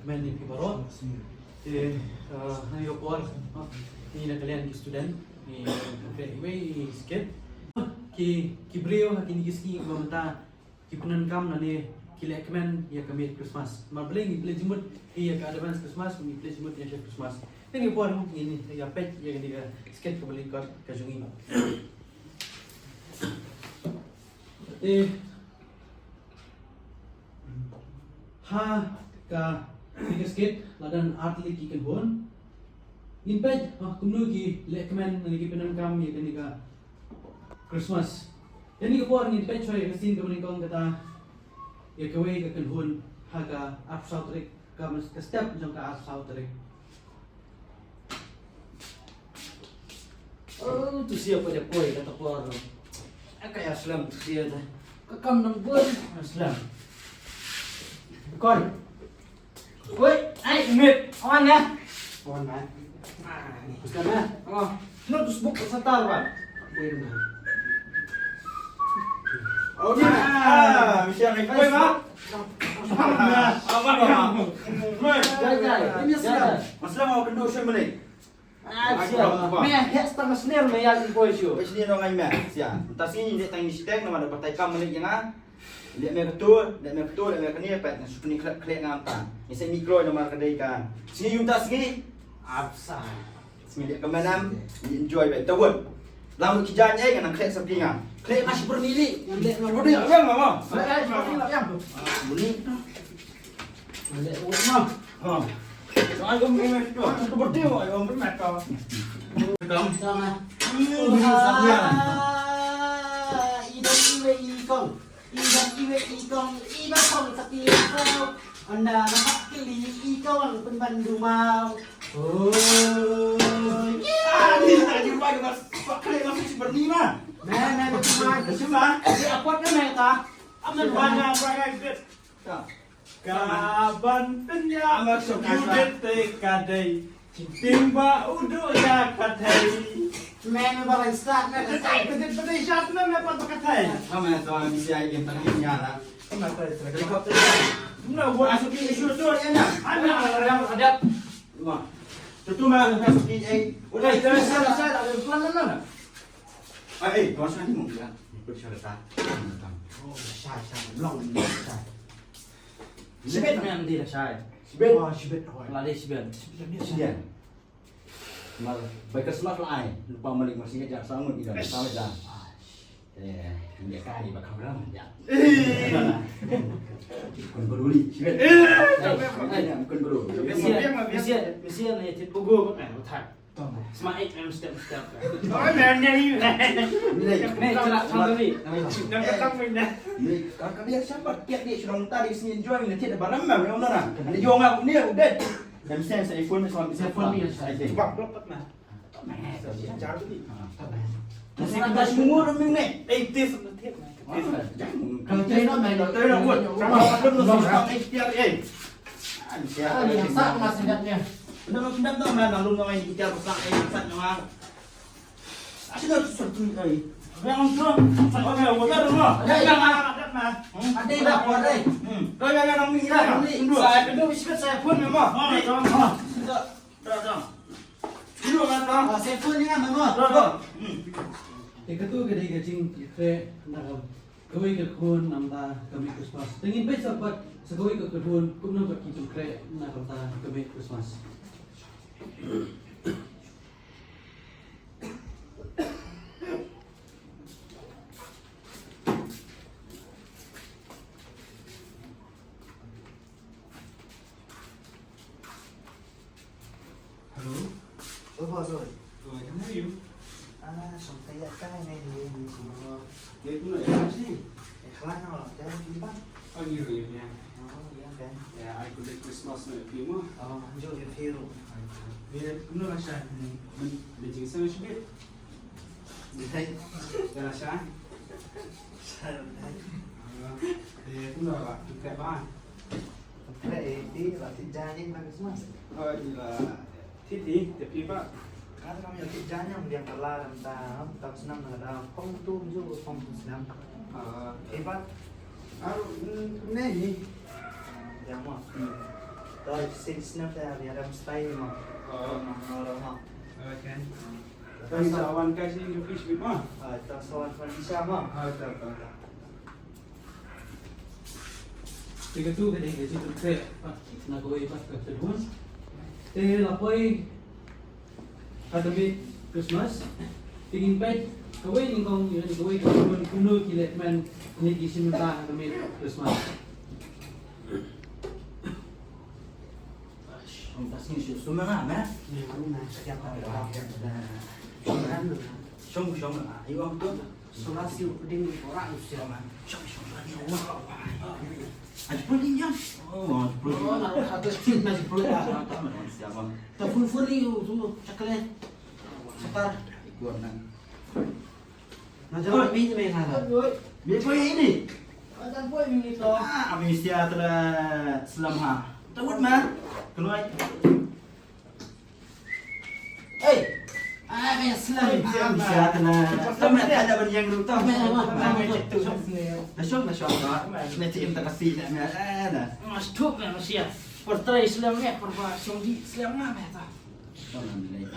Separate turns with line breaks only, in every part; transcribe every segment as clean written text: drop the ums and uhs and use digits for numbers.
recommend ni baru. Nanti opor, ni nak kalian student ni way skip. Ki beliau kini kiski memanta ki penankam nani ki recommend ya kami Christmas. Marbling ni jemut iya ka advance Christmas, ni jemut ya Christmas. Nanti opor ini ya pet ya kini skip kembali ke kajungi. Ha ka skip ladan artli ki kan bon. In pet kumnu ki recommend nani ki penankam ya kini ka Christmas. Ini keluar ni page saya kesin kemudian kau kata ya kawai ke kenhun haga up south trek kamu ke step jom ke up south trek. Oh tu siapa dia koi kata keluar. Kayak Aslam tu dia dah. Kekam nang bun Aslam. Koi. Woi, ai mit, awan ya. Awan ya. Bukan ya. Oh, lu terus buka setar kan. Boleh.
Oh ni, Michelle naik kue mah? Apa ni?
Ini sudah.
Masalah mau kendo saya balik.
Siapa? Meh, setengah snare meh yang kue show.
Pas ni orang meh, siapa? Entah sini dia tanya sistem, nama ada partai kam balik jangan. Lihat meh betul, lihat meh kini apa? Suka ni klik ngampan. Ni saya mikro nama kedai kan. Sini junta sini.
Absa.
Sini lihat kemenam, enjoy baik. Tahu? Lalu kijanya kan klik sampingan.
Klik masih bernilai. Yang lihat nomor
Dia yang mama.
yang.
Bunyi.
Lihat nomor mah.
Ha. Soal kamu ni tu, tu berdua, kamu bermat kau.
Kamu sama. Idan iwe ikong. Iba kong sakit kau. Anda nak pilih ikong ang penbandu mau. Oh.
Ni tadi lupa juga. Pakai masih seperti mana?
Nah,
Cuma,
apa kan mereka?
apa banyak banyak.
Kaban tenya
Masuk
udet kadai timba udu ya kadai
Men barang start na
kadai kadai shot na me pat kadai
Kamu soal misi yang terakhirnya lah.
na kadai
Helikopter.
na buat
Masuk ke isu tu ya nak.
ada
Wah. Itu mah masuk ke
udah itu saya ada plan mana
Eh, kau sana ni mungkin. Ikut syarikat.
Oh, syai long syai. Sibet memang dia syai.
Sibet.
Wah, sibet hoy. Lali sibet.
Sian. Mal, baik kesemak lah ay. Lupa malik masih kerja sama tidak tahu dah. Hingga kali bakal ramah ya. Bukan peduli. Sibet. Bukan peduli.
Mesti ni tipu gua kan utak. Semaik memang step.
oh nanya ni
Nih, cerak sama ni.
nak ketemu ni
Ni kakak dia siapa? Tiap dia sudah muntah di sini jual ni tiada barang mah memang mana. Ada jual aku ni udah. Dan saya iPhone sama bisa
iPhone ni saya.
bak dapat nah jauh ni
Masih kita semua orang ni.
tis tis
Kalau China main
Doktor nak buat. Sama ada tu sama ikhtiar eh.
Ah, yang sak mas sedapnya.
Udah mau pindah tu mana lalu mau ikhtiar besar eh sat nama. Asyik tu satu kali. Yang tu sama buat rumah.
Ada dah, ada.
Kau yang nak minta.
Saya kedua biskuit saya pun memang.
Dulu kan
Saya pun ni kan memang. Ketua kedai kacing kre nak kawai ke kun namda kami Christmas. Tengin pay sapat sa kawai ke kun kumno ka kitu kre nak namda kami Christmas.
Halo. Oh, bos, oi.
kamu you
Sampai ya kan ini semua.
dia tu nak sini
Ikhwan lah, jangan tiba.
oh you ya
Oh, iya kan.
ya aku dah Christmas na primo
Oh, enjoy your hero.
dia kuno rasa dia jing sana sibet
Dai.
dia rasa
Saya dai.
dia kuno ba kita ba
Oke, ini berarti jadi bagus mas.
oh gila titi tapi ba
Kan kami lagi janya dia kelar tentang tahun senam ada pengtujuh senam. Hebat.
Aro, ni
Yang mau. Rồi xin snap ra thì làm style mà. Rồi ha.
Kan. Kan sawan kasi yung fish with mo.
Tao sawan pa di siya mo.
Tahu.
Tiga tu cái này để cho tôi phê là cô ấy bắt gặp tình huống thế là quay Academy Christmas tingin pet kawai ning kong yun kawai kung kuno kilet man ni gisimta Academy Christmas
Ông ta xin sự xuống mà mẹ.
Ni ano na siya pa.
Sống là yêu ông tốt.
Solasio pwedeng orang siya man.
Aja pun dia. Oh, pun.
atau cint masih perlu ya
Siapa?
tak full tu cakap setar
Ikut nang.
Nanti ini main hal.
Biar kau ini.
ada boy ini to
Ah, abis dia telah selam ha. Takut mah. Keluar.
eh kayak selam
Abis dia telah. Tahu nak ada benda yang dulu tahu. Nasyong dah. Nanti kita kasih nak ada.
mas tuh manusia portray Islamnya perbahasa di Islamnya meta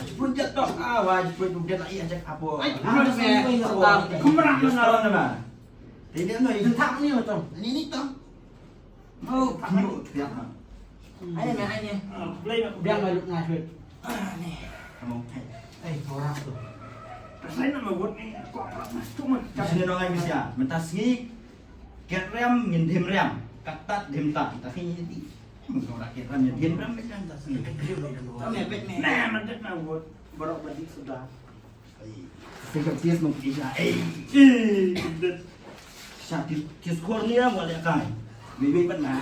Aja pun jatuh. Ah, wajib pun dia nak ajak apa.
Kumerang
Setahun nama. Tidak no,
tentang ni betul
ini tau. Mau kamu tiap ha.
Ayo main aja.
Biar
malu ngasuh.
nih.
Kamu.
Orang tu.
Saya nama buat ni. Cuma
Sini orang Indonesia, mentasi get rem ngin thêm rem, katat thêm tak. Tapi ini orang get rem ngin thêm rem kan tak sini.
Kami pet ni.
Nah, mana nak buat. Baru balik sudah.
Tengok ties mau kisah. Satu ties kornia boleh kan. Bibi pernah.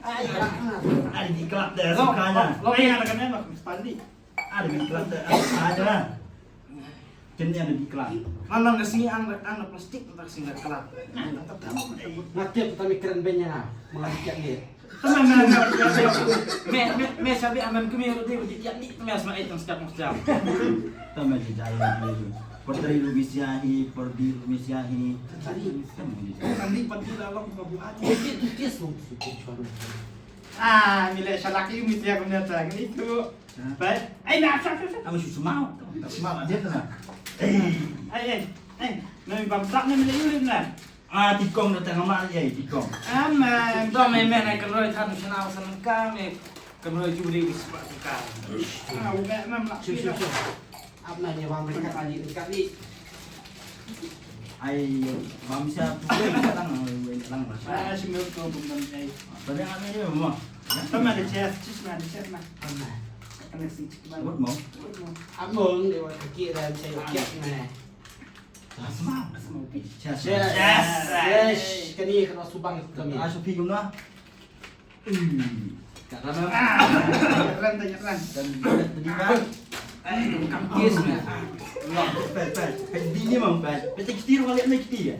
Ada di kelab dah sukanya.
Yang ada kan nak pandi.
Ada di kelab dah ada. Jenis ada di kelab.
Mana nggak sini anak plastik tak sini nggak kelap.
Nanti kita mikirin banyak mengajak dia.
Teman me sabi aman kami harus dia dia ni kami asma itu setiap macam.
Tambah di jalan itu. Perteri Lumisiahi, Perdi Lumisiahi.
Nanti pandi dalam kebuat.
Itu dia semua.
Ah, nilai salaki mesti aku nyata itu. Baik. Nak satu.
Kamu susu mau? Mau dia tu nak.
Nami bangsak ni nilai ulim lah.
Ah, tikong datang nama dia, tikong.
Aman, dah memang nak keroi tan senang senang kami. Keroi juri di sepak tukar. Ah, memang nak.
Apa ni bang mereka kali dekat ni.
Ai, mamsa tu datang lang lah.
Ah, semua tu bukan ai.
Pada kami ni mau.
Teman ada chef, cis mana chef mah. Kena sih.
Buat mau.
Abang dia buat kaki dan saya kiat ni.
Semau, semau pi.
Yes. Yes. Kini kena subang kami.
Ah, Sophie guna. Tak ramai.
Ran tanya ran.
Dan tadi kan.
Bukan kes ni.
Loh, pet. Di ni mau pet. Pet kita orang lihat nak kita.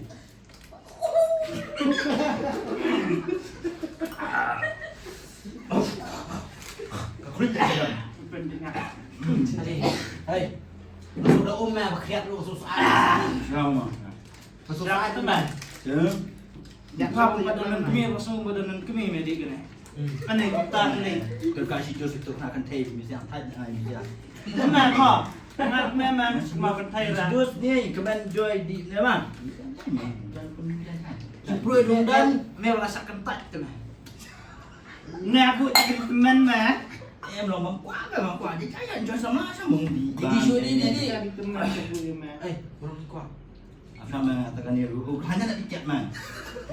Kulit dah.
Pendengar.
Hei. Sudah umma berkhiat lu susah.
Sama.
Susah teman.
Ya.
Jangan padanan kami, langsung padanan kami medik ni. Aneh kita ni.
Terkasih Joseph tu nak tape misalnya tadi bisa.
Teman kau. Memang semua berthailand.
Jos ni kemen joy di mana?
Sepuluh lundan.
Mewah rasa kentat tu mah. Ni aku cakap teman mah.
Em lòng bằng quá đi trái anh cho sao mừng đi
Đi xuống đi.
Jadi teman aku mah.
Orang ni kuat.
apa mah tekan ni hanya nak dicat mah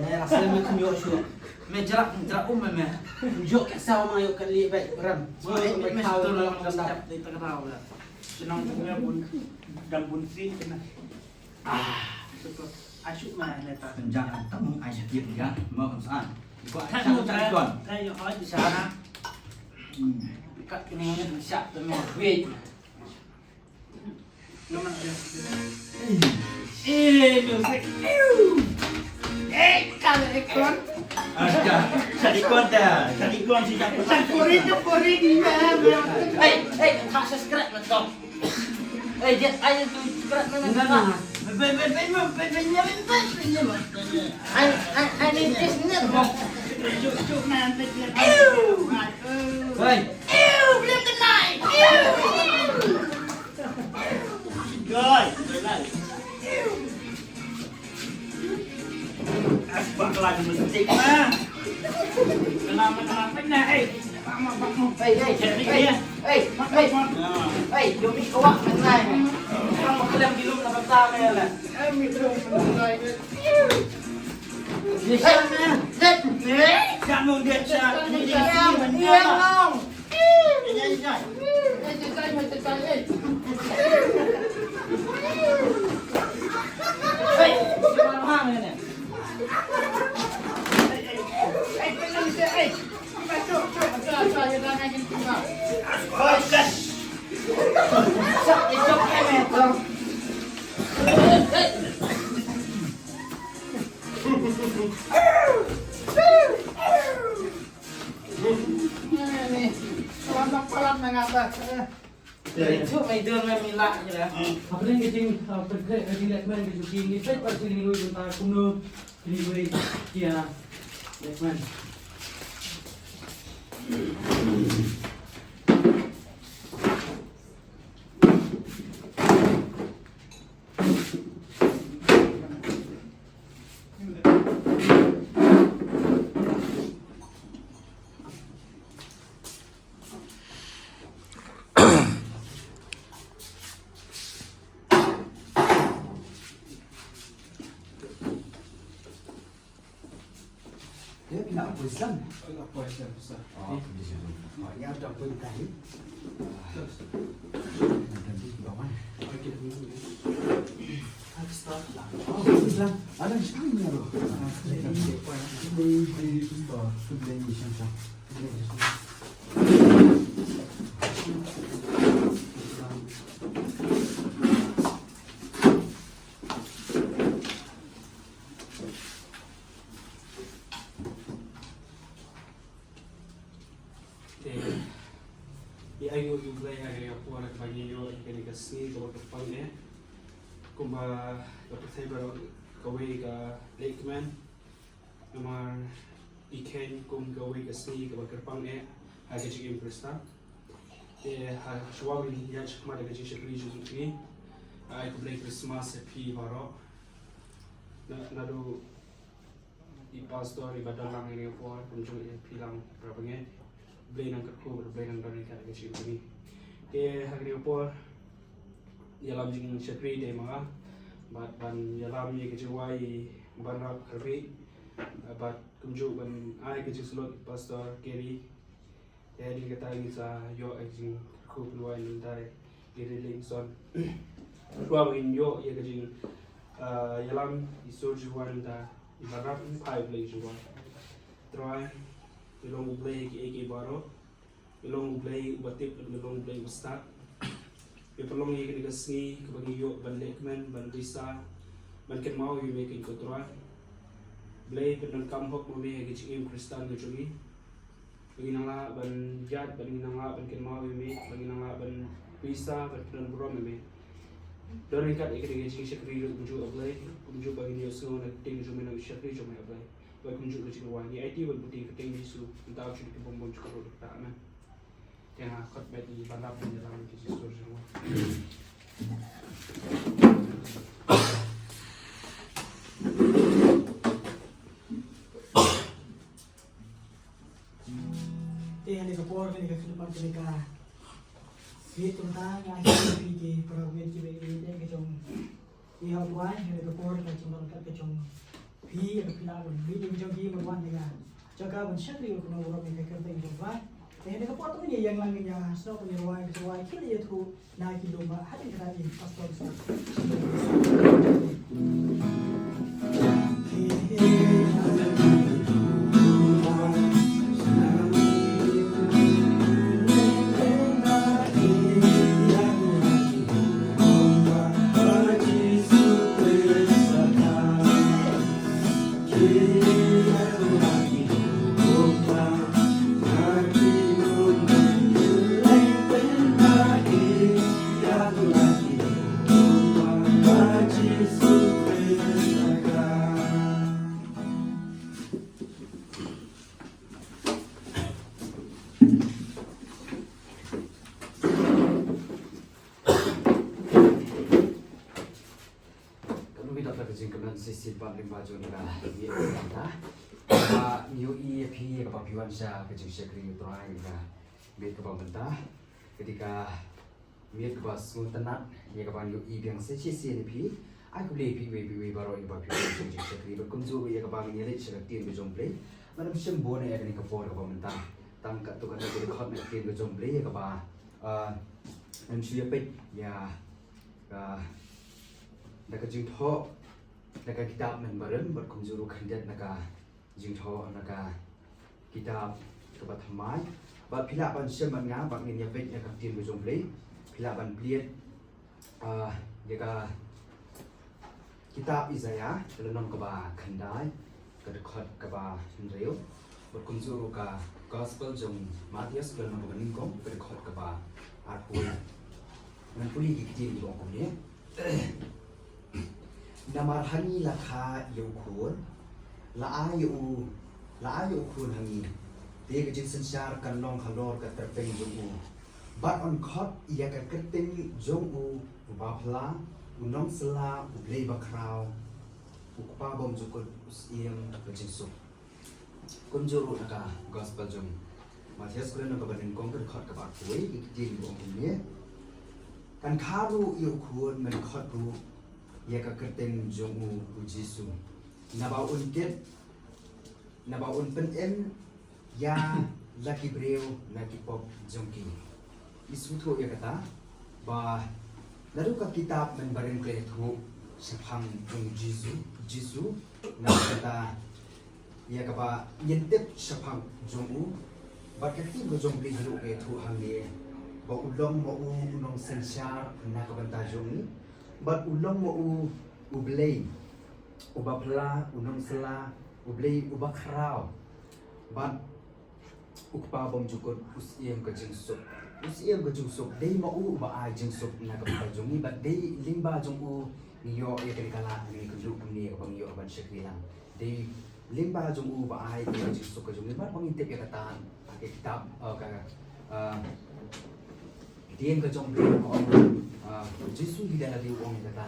Nah, rasanya macam yo syuk.
Mejerak mah.
Jok kat sama yuk kali baik ram.
Semua ini mesti dalam setiap di tengah lah. Senang tengah pun dan pun sih kena. Super asyik mah neta.
jangan temu ai sakit ya mau kan kok
Saya
aku cari tuan
Saya yang di sana. Dekat kenangan bisa teman wait. Nomor dia. Music. Kalau ekor.
ada cari kon si tak
Campuri di mana?
Tak subscribe macam. Dia ayo tu subscribe mana?
Ini kisahnya mau.
Cuk nanti dia.
Hei,
Belum kenal. Goy, lagi. Asbak lagi musik mah. Kenapa nah,
Yomi kawak mengenai. Orang maklum di luar tempat tamu lah. Di sana,
kamu dia cak.
iya ngong. Mana ni? Itu itu memilak je lah.
apa yang kecing pergi lekman ke juki ni fet pas ini lu junta kumno ini gue kia lekman.
Dia pindah ke Islam.
Apa yang besar?
Oh, di situ.
Dia ada apa tadi?
Nanti di bawah.
Okey, dulu.
Aku start lah.
Oh, Islam. Ada di sini ya, loh. Di store, sudah di sana.
Iayo yuglay agay ako at magiyo ikani kasi ko kapag ne kumba dapat saya baru kaway ka Lakeman namar iken kum kaway kasi kapag kapag ne agay chik impresta ha shwagin yach kumada agay chik rijo zuki ay kublay Christmas pi baro nado i pastor i badalang ini ko kunjung pilang berapa nge blay ng kakko blay ng barika agay chik ini agay po yalam jing syakri de mga ban yalam ye kejawai banrap karbi bat kumju ban ai keju slot pastor Gary di kata ini sa yo jing ku luai nindai giriling son dua bagin yo ye kejing yalam isur juan da ibarap pai blay juan try ilong blay ki baro ilong blay batip ilong blay ustad Ipalong yang kena kesini kebagi yuk ban Lakeman ban Risa ban ken mau yang makin kotoran Blay ban kamhok mami yang kecil Kristan kecuri bagi nangla ban Jad bagi nangla ban ken mau yang bagi nangla ban Risa ban ken bro mami dari kat ikan kecil syakri kunju ablay kunju bagi dia semua nak ting cuma nak syakri cuma ablay bagi kunju kecil wani IT ban putih keting bisu entah apa jadi kebombong cukup roda tak man yang akut bagi balap menjelang kisi surga.
Yang dikepor kan dikasih mereka itu tentang yang kita pilih program kita ini yang kecong yang buat yang dikepor kan cuma kan kecong pi atau pilar pi yang kecong pi berbuat dengan jaga bersih di rumah orang yang kerja yang buat yang dikepor tu ni yang langitnya snow punya ruang kesuai kira dia tu nak kilo bah ada kerajin pastor
Jesus.
jingkaman sisi paling baju nara dia kata new EP ke papiwan sya ke jing sekri utrai ka mit ke bentah ketika mit ke bas tenat ya ke new EP yang sisi EP aku beli EP baru iba papiwan jing sekri berkunjung ya ke bang nyelit syak tin ke jomble manam sembone ya ke por ke bentah tam ka tu kan ke khot ne tin ke jomble ya ke ba nan suya pe ya ka nak jing tho nak kitab men bareng berkunjung khandet nak jing tho nak kitab ke bathamai ba phila ban seman nga bang ni pe nak tin ke jomble phila ban pliet ya ka kitab Isaiah dalam ke ba khandai ke khot ke ba reu berkunjung ka gospel jong Matius dalam ke ningkom ke khot ke ba arpul nan puli kitin di ongkom ni namar hani lakha yukhun la ayu khun hangi te ke jing sansar kan long khalor ka terpeng jong but on khot ya ka kerting jong ba phla unong sela ublei ba kraw ukpa bom jukut usiam ke jing su kunjuru naka gospel jong Matias kulen ka banin kong khot ka ba kuai kitin di ongkom ni kan kharu yukhun men khot ru ya ka kerteng jong Jisu nabaun pen em ya laki breu laki pop jongki isu tho ya kata ba naru ka kitab men bareng kle thu sephang jong Jisu na kata ya ka ba yentep sephang jong ba ka ti jong bli halu ke thu hangi ba ulong mo unong sensar na ka banta jong but ulong mo ublay ubapla unong sela ublay ubakraw but ukpa bom jukot usiem ka jingsuk dei mo ba a jingsuk na ka jongi but dei limba jong niyo ya kala ni kundu ni bang yo ban shekrilang dei limba jong ba a jingsuk ka jongi but bang intep ya kata kitab ka dien ka jong ko Jisu tidak ada uang kata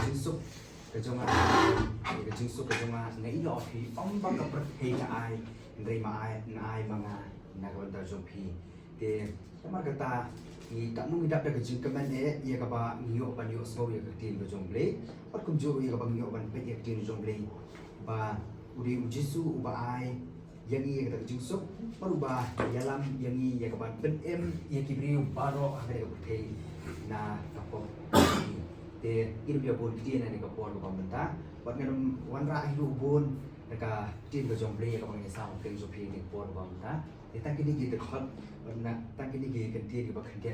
jingsuk kejonga ngai lo phi om bang ka perhei ka ai ndrei ai manga na ka banta jompi te tamar kata ni kamu ngidap ka jing kemen ia ka ba ngiyo ban yo smo ya ka tin ka jomble pat kum juru ya ka bang yo ban pe ya tin jomble ba udi Jisu ba ai yang ia ka jingsuk paru ba yalam yang ia ka ban ben em ia kibriu baro ha ka perhei na kapo te irubia bon tie na ka por ko menta wat ngam wanra hiru bon ka tin ka jomble ka bang sa ke jo phi ni por ko menta te ta kini gi de khot na ta kini gi kan tie ka khan ke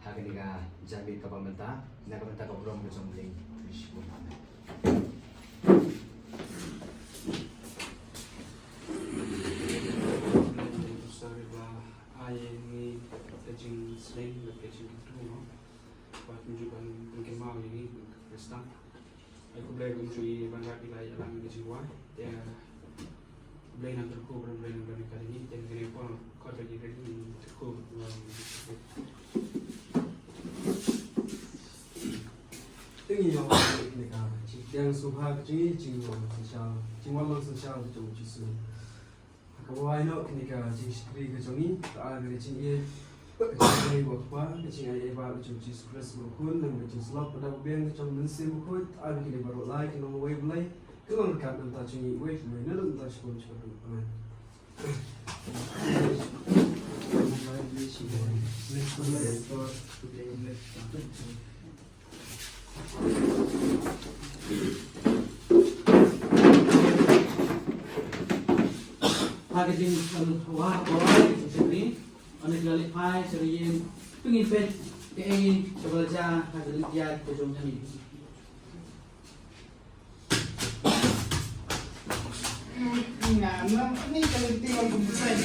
ha ka ni ga jabi ka bang menta na ka menta ka rom ka jomble wish ko
sorry ba ai ni jing sling le ke jing tu no buat menunjukkan mungkin mau ini Kristen. Aku boleh mencuri bangga bila alam ini jiwa. Dia boleh nak terku boleh nak kali ini. Dan kini pun kau jadi ini terku.
Ini yang suha kecil jingwang sosial, jingwang lang sosial itu justru. Kalau ayat kini kan jing sekali kejongi, tak ada jing ia. Kecil buat kecil ayat baru cuci sukses berkun dan kecil selap pada bubian kecil mensim berkun. Ada kini baru like, kena wave mulai. Kalau dekat nanti cuci wave mulai, nanti nanti sekolah sekolah. Aman.
Packaging wah seperti anak galip hai serius pengipet keingin sebelah hasil lihat kejong kami.
Nah, ini kalau tinggal kumpulkan.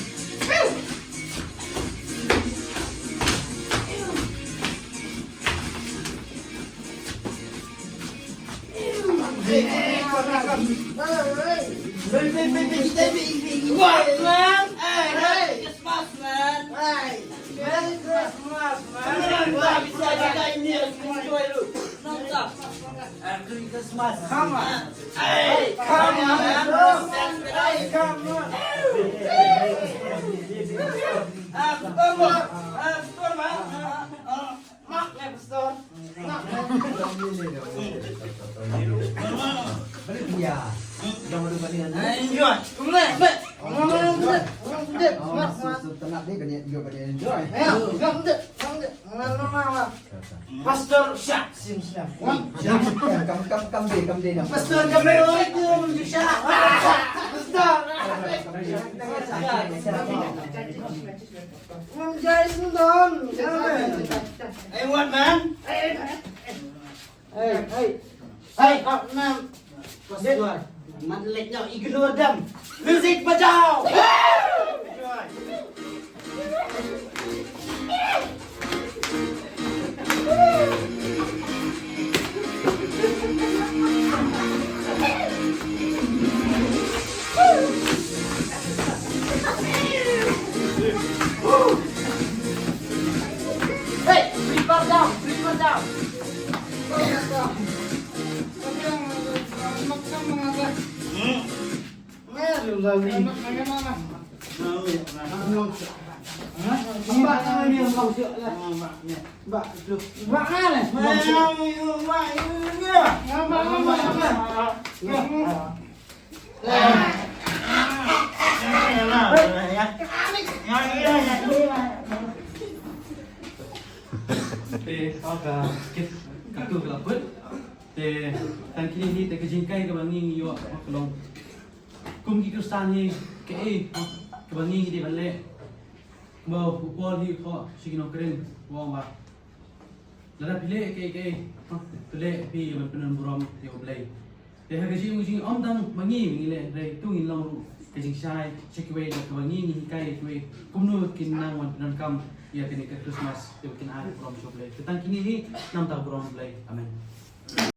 Christmas. Come on. Hey, come on, man. Hey, come on. Pastor Syak Simslam. Pastor kami oi tu Syak. Pastor. Hey, what man? Hey, up man. Pastor. Manlik nyo ignore them. Music bajao. Hey, prepare down.
Kit kaku kelaput. Tan kini ni kejingkai kebangi yo kelong. Kum ki kristan ni ke kebangi di balik. Mau upol di kho sigino keren wong ba. Lada pilih ke pilih pi man penan buram ti oblay. Ha kejing mujing om dang mangi ngile dai tu ngin long kejing sai chekway kebangi ni kai tu kumnu kin nang wan penan kam ya kini ke Christmas tu kin ada buram oblay. Tentang kini ni 6 tahun buram oblay. Amen.